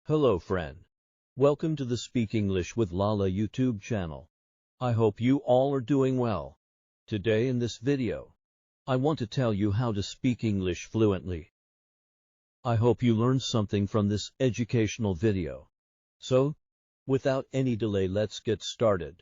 Hello friend. Welcome to the Speak English with Lala YouTube channel. I hope you all are doing well. Today in this video, I want to tell you how to speak English fluently. I hope you learned something from this educational video. So, without any delay, let's get started.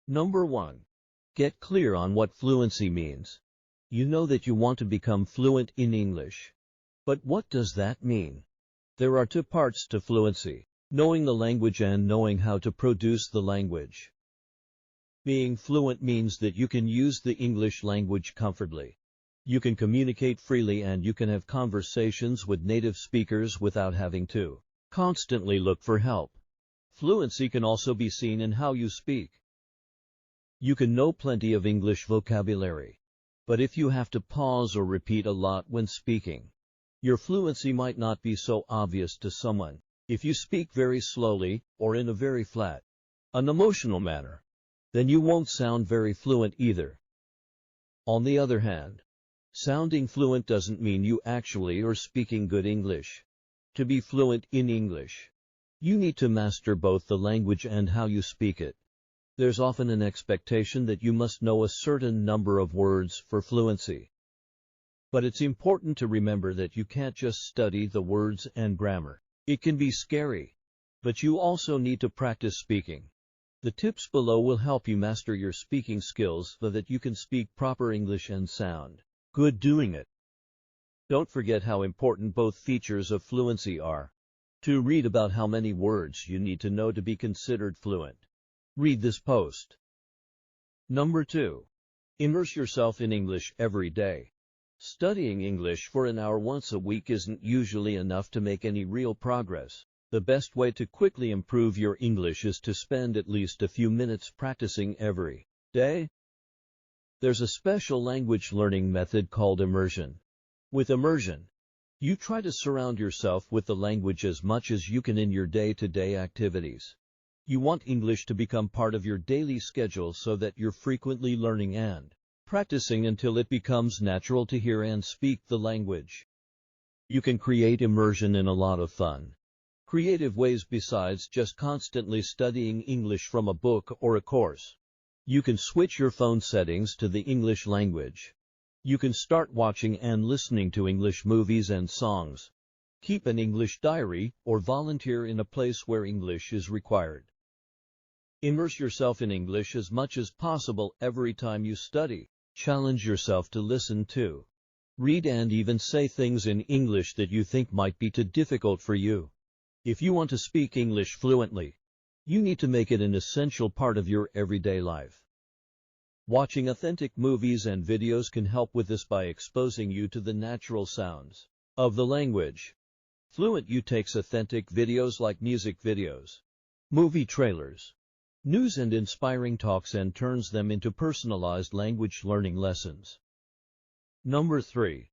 Number 1. Get clear on what fluency means. You know that you want to become fluent in English. But what does that mean? There are two parts to fluency: knowing the language and knowing how to produce the language. Being fluent means that you can use the English language comfortably. You can communicate freely and you can have conversations with native speakers without having to constantly look for help. Fluency can also be seen in how you speak. You can know plenty of English vocabulary, but if you have to pause or repeat a lot when speaking, your fluency might not be so obvious to someone. If you speak very slowly, or in a very flat, unemotional manner, then you won't sound very fluent either. On the other hand, sounding fluent doesn't mean you actually are speaking good English. To be fluent in English, you need to master both the language and how you speak it. There's often an expectation that you must know a certain number of words for fluency. But it's important to remember that you can't just study the words and grammar. It can be scary, but you also need to practice speaking. The tips below will help you master your speaking skills so that you can speak proper English and sound good doing it. Don't forget how important both features of fluency are. To read about how many words you need to know to be considered fluent, read this post. Number 2. Immerse yourself in English every day. Studying English for an hour once a week isn't usually enough to make any real progress. The best way to quickly improve your English is to spend at least a few minutes practicing every day. There's a special language learning method called immersion. With immersion, you try to surround yourself with the language as much as you can in your day-to-day activities. You want English to become part of your daily schedule so that you're frequently learning and practicing until it becomes natural to hear and speak the language. You can create immersion in a lot of fun, creative ways besides just constantly studying English from a book or a course. You can switch your phone settings to the English language. You can start watching and listening to English movies and songs. Keep an English diary or volunteer in a place where English is required. Immerse yourself in English as much as possible every time you study. Challenge yourself to listen to, read and even say things in English that you think might be too difficult for you. If you want to speak English fluently, you need to make it an essential part of your everyday life. Watching authentic movies and videos can help with this by exposing you to the natural sounds of the language. Fluent You takes authentic videos like music videos, movie trailers, news and inspiring talks and turns them into personalized language learning lessons. Number 3.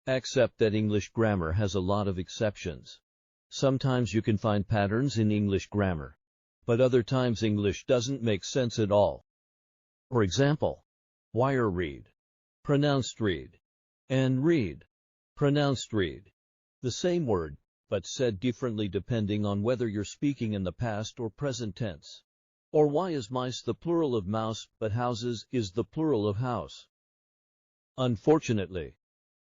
Accept that English grammar has a lot of exceptions. Sometimes you can find patterns in English grammar, but other times English doesn't make sense at all. For example, wire read, pronounced read, and read, pronounced read. The same word, but said differently depending on whether you're speaking in the past or present tense. Or why is mice the plural of mouse, but houses is the plural of house? Unfortunately,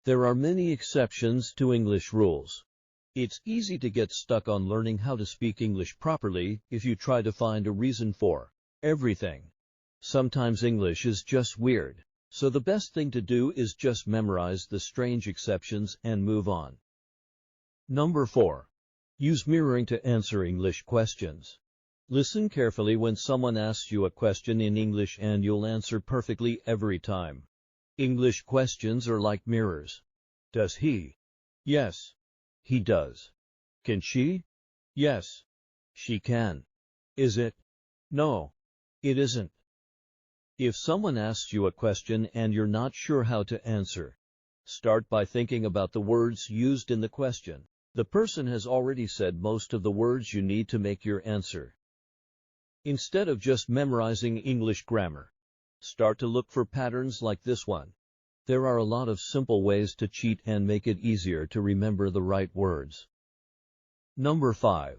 there are many exceptions to English rules. It's easy to get stuck on learning how to speak English properly if you try to find a reason for everything. Sometimes English is just weird, so the best thing to do is just memorize the strange exceptions and move on. Number 4. Use mirroring to answer English questions. Listen carefully when someone asks you a question in English and you'll answer perfectly every time. English questions are like mirrors. Does he? Yes, he does. Can she? Yes, she can. Is it? No, it isn't. If someone asks you a question and you're not sure how to answer, start by thinking about the words used in the question. The person has already said most of the words you need to make your answer. Instead of just memorizing English grammar, start to look for patterns like this one. There are a lot of simple ways to cheat and make it easier to remember the right words. Number 5.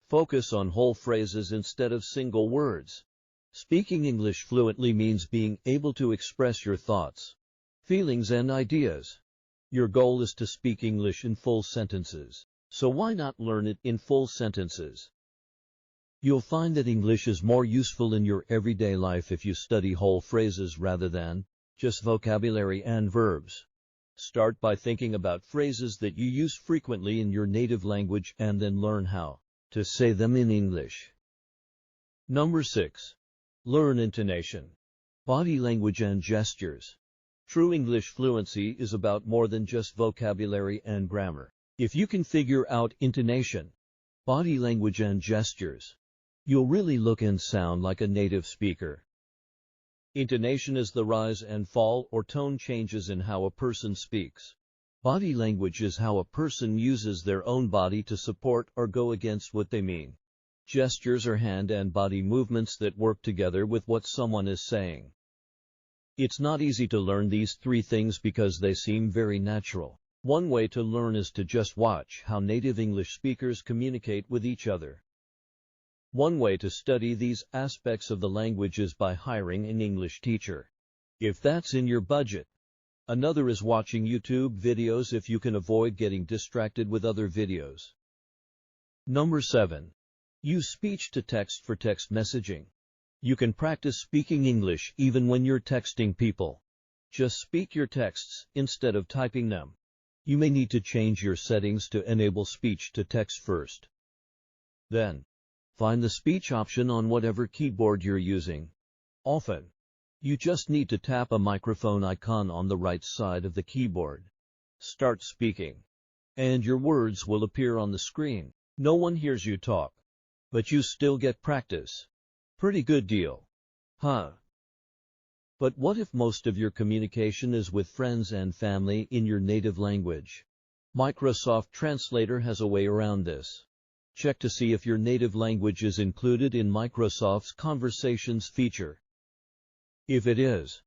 Focus on whole phrases instead of single words. Speaking English fluently means being able to express your thoughts, feelings, and ideas. Your goal is to speak English in full sentences, so why not learn it in full sentences? You'll find that English is more useful in your everyday life if you study whole phrases rather than just vocabulary and verbs. Start by thinking about phrases that you use frequently in your native language and then learn how to say them in English. Number 6. Learn intonation, body language, and gestures. True English fluency is about more than just vocabulary and grammar. If you can figure out intonation, body language, and gestures, you'll really look and sound like a native speaker. Intonation is the rise and fall or tone changes in how a person speaks. Body language is how a person uses their own body to support or go against what they mean. Gestures are hand and body movements that work together with what someone is saying. It's not easy to learn these three things because they seem very natural. One way to learn is to just watch how native English speakers communicate with each other. One way to study these aspects of the language is by hiring an English teacher, if that's in your budget. Another is watching YouTube videos if you can avoid getting distracted with other videos. Number 7. Use speech-to-text for text messaging. You can practice speaking English even when you're texting people. Just speak your texts instead of typing them. You may need to change your settings to enable speech-to-text first. Then, find the speech option on whatever keyboard you're using. Often, you just need to tap a microphone icon on the right side of the keyboard. Start speaking, and your words will appear on the screen. No one hears you talk, but you still get practice. Pretty good deal, huh? But what if most of your communication is with friends and family in your native language? Microsoft Translator has a way around this. Check to see if your native language is included in Microsoft's Conversations feature. If it is,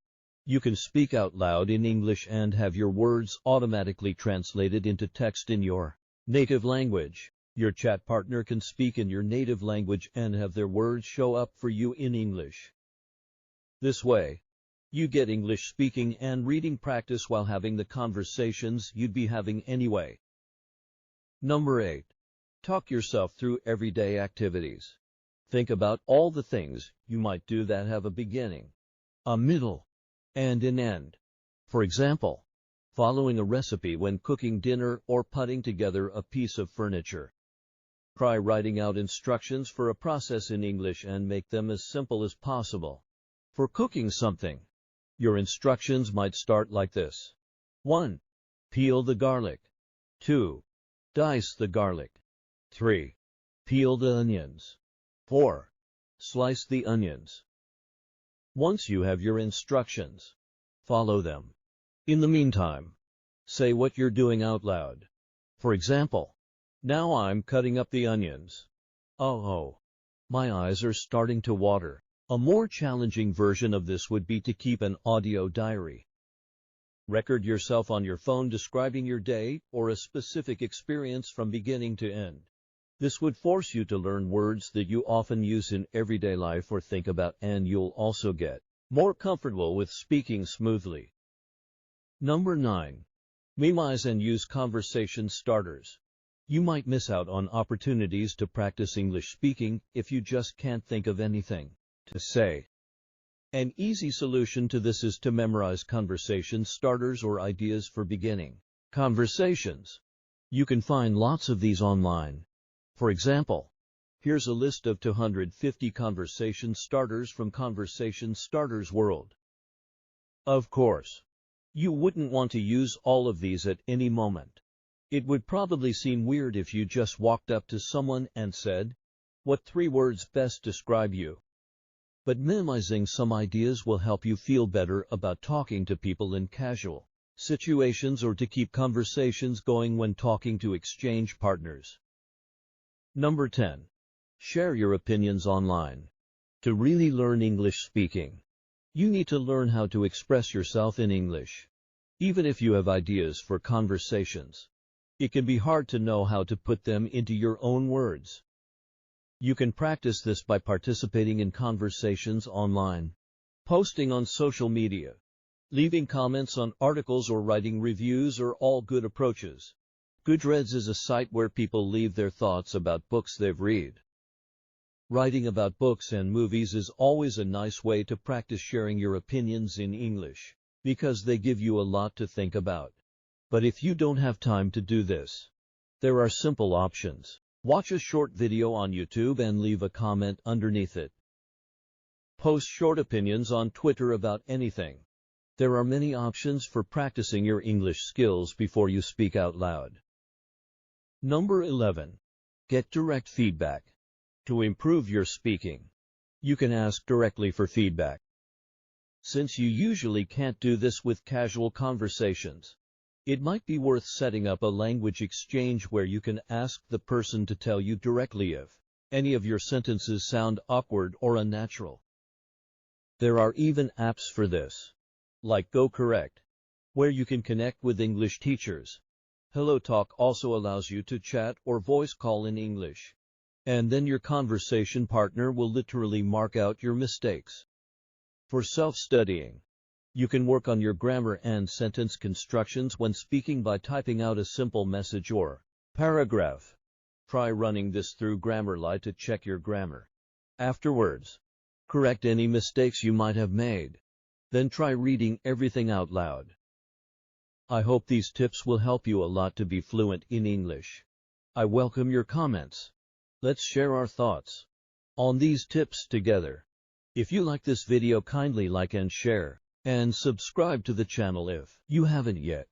you can speak out loud in English and have your words automatically translated into text in your native language. Your chat partner can speak in your native language and have their words show up for you in English. This way, you get English speaking and reading practice while having the conversations you'd be having anyway. Number 8. Talk yourself through everyday activities. Think about all the things you might do that have a beginning, a middle, and an end. For example, following a recipe when cooking dinner or putting together a piece of furniture. Try writing out instructions for a process in English and make them as simple as possible. For cooking something, your instructions might start like this. 1. Peel the garlic. 2. Dice the garlic. 3. Peel the onions. 4. Slice the onions. Once you have your instructions, follow them. In the meantime, say what you're doing out loud. For example, now I'm cutting up the onions. Oh, my eyes are starting to water. A more challenging version of this would be to keep an audio diary. Record yourself on your phone describing your day or a specific experience from beginning to end. This would force you to learn words that you often use in everyday life or think about, and you'll also get more comfortable with speaking smoothly. Number 9. Memorize and use conversation starters. You might miss out on opportunities to practice English speaking if you just can't think of anything to say. An easy solution to this is to memorize conversation starters or ideas for beginning conversations. You can find lots of these online. For example, here's a list of 250 conversation starters from Conversation Starters World. Of course, you wouldn't want to use all of these at any moment. It would probably seem weird if you just walked up to someone and said, "What 3 words best describe you?" But memorizing some ideas will help you feel better about talking to people in casual situations or to keep conversations going when talking to exchange partners. Number 10. Share your opinions online. To really learn English speaking, you need to learn how to express yourself in English, even if you have ideas for conversations. It can be hard to know how to put them into your own words. You can practice this by participating in conversations online, posting on social media, leaving comments on articles or writing reviews are all good approaches. Goodreads is a site where people leave their thoughts about books they've read. Writing about books and movies is always a nice way to practice sharing your opinions in English, because they give you a lot to think about. But if you don't have time to do this, there are simple options. Watch a short video on YouTube and leave a comment underneath it. Post short opinions on Twitter about anything. There are many options for practicing your English skills before you speak out loud. Number 11. Get direct feedback. To improve your speaking, you can ask directly for feedback. Since you usually can't do this with casual conversations, it might be worth setting up a language exchange where you can ask the person to tell you directly if any of your sentences sound awkward or unnatural. There are even apps for this, like Go Correct, where you can connect with English teachers. HelloTalk also allows you to chat or voice call in English, and then your conversation partner will literally mark out your mistakes. For self-studying, you can work on your grammar and sentence constructions when speaking by typing out a simple message or paragraph. Try running this through Grammarly to check your grammar. Afterwards, correct any mistakes you might have made. Then try reading everything out loud. I hope these tips will help you a lot to be fluent in English. I welcome your comments. Let's share our thoughts on these tips together. If you like this video, kindly like and share, and subscribe to the channel if you haven't yet.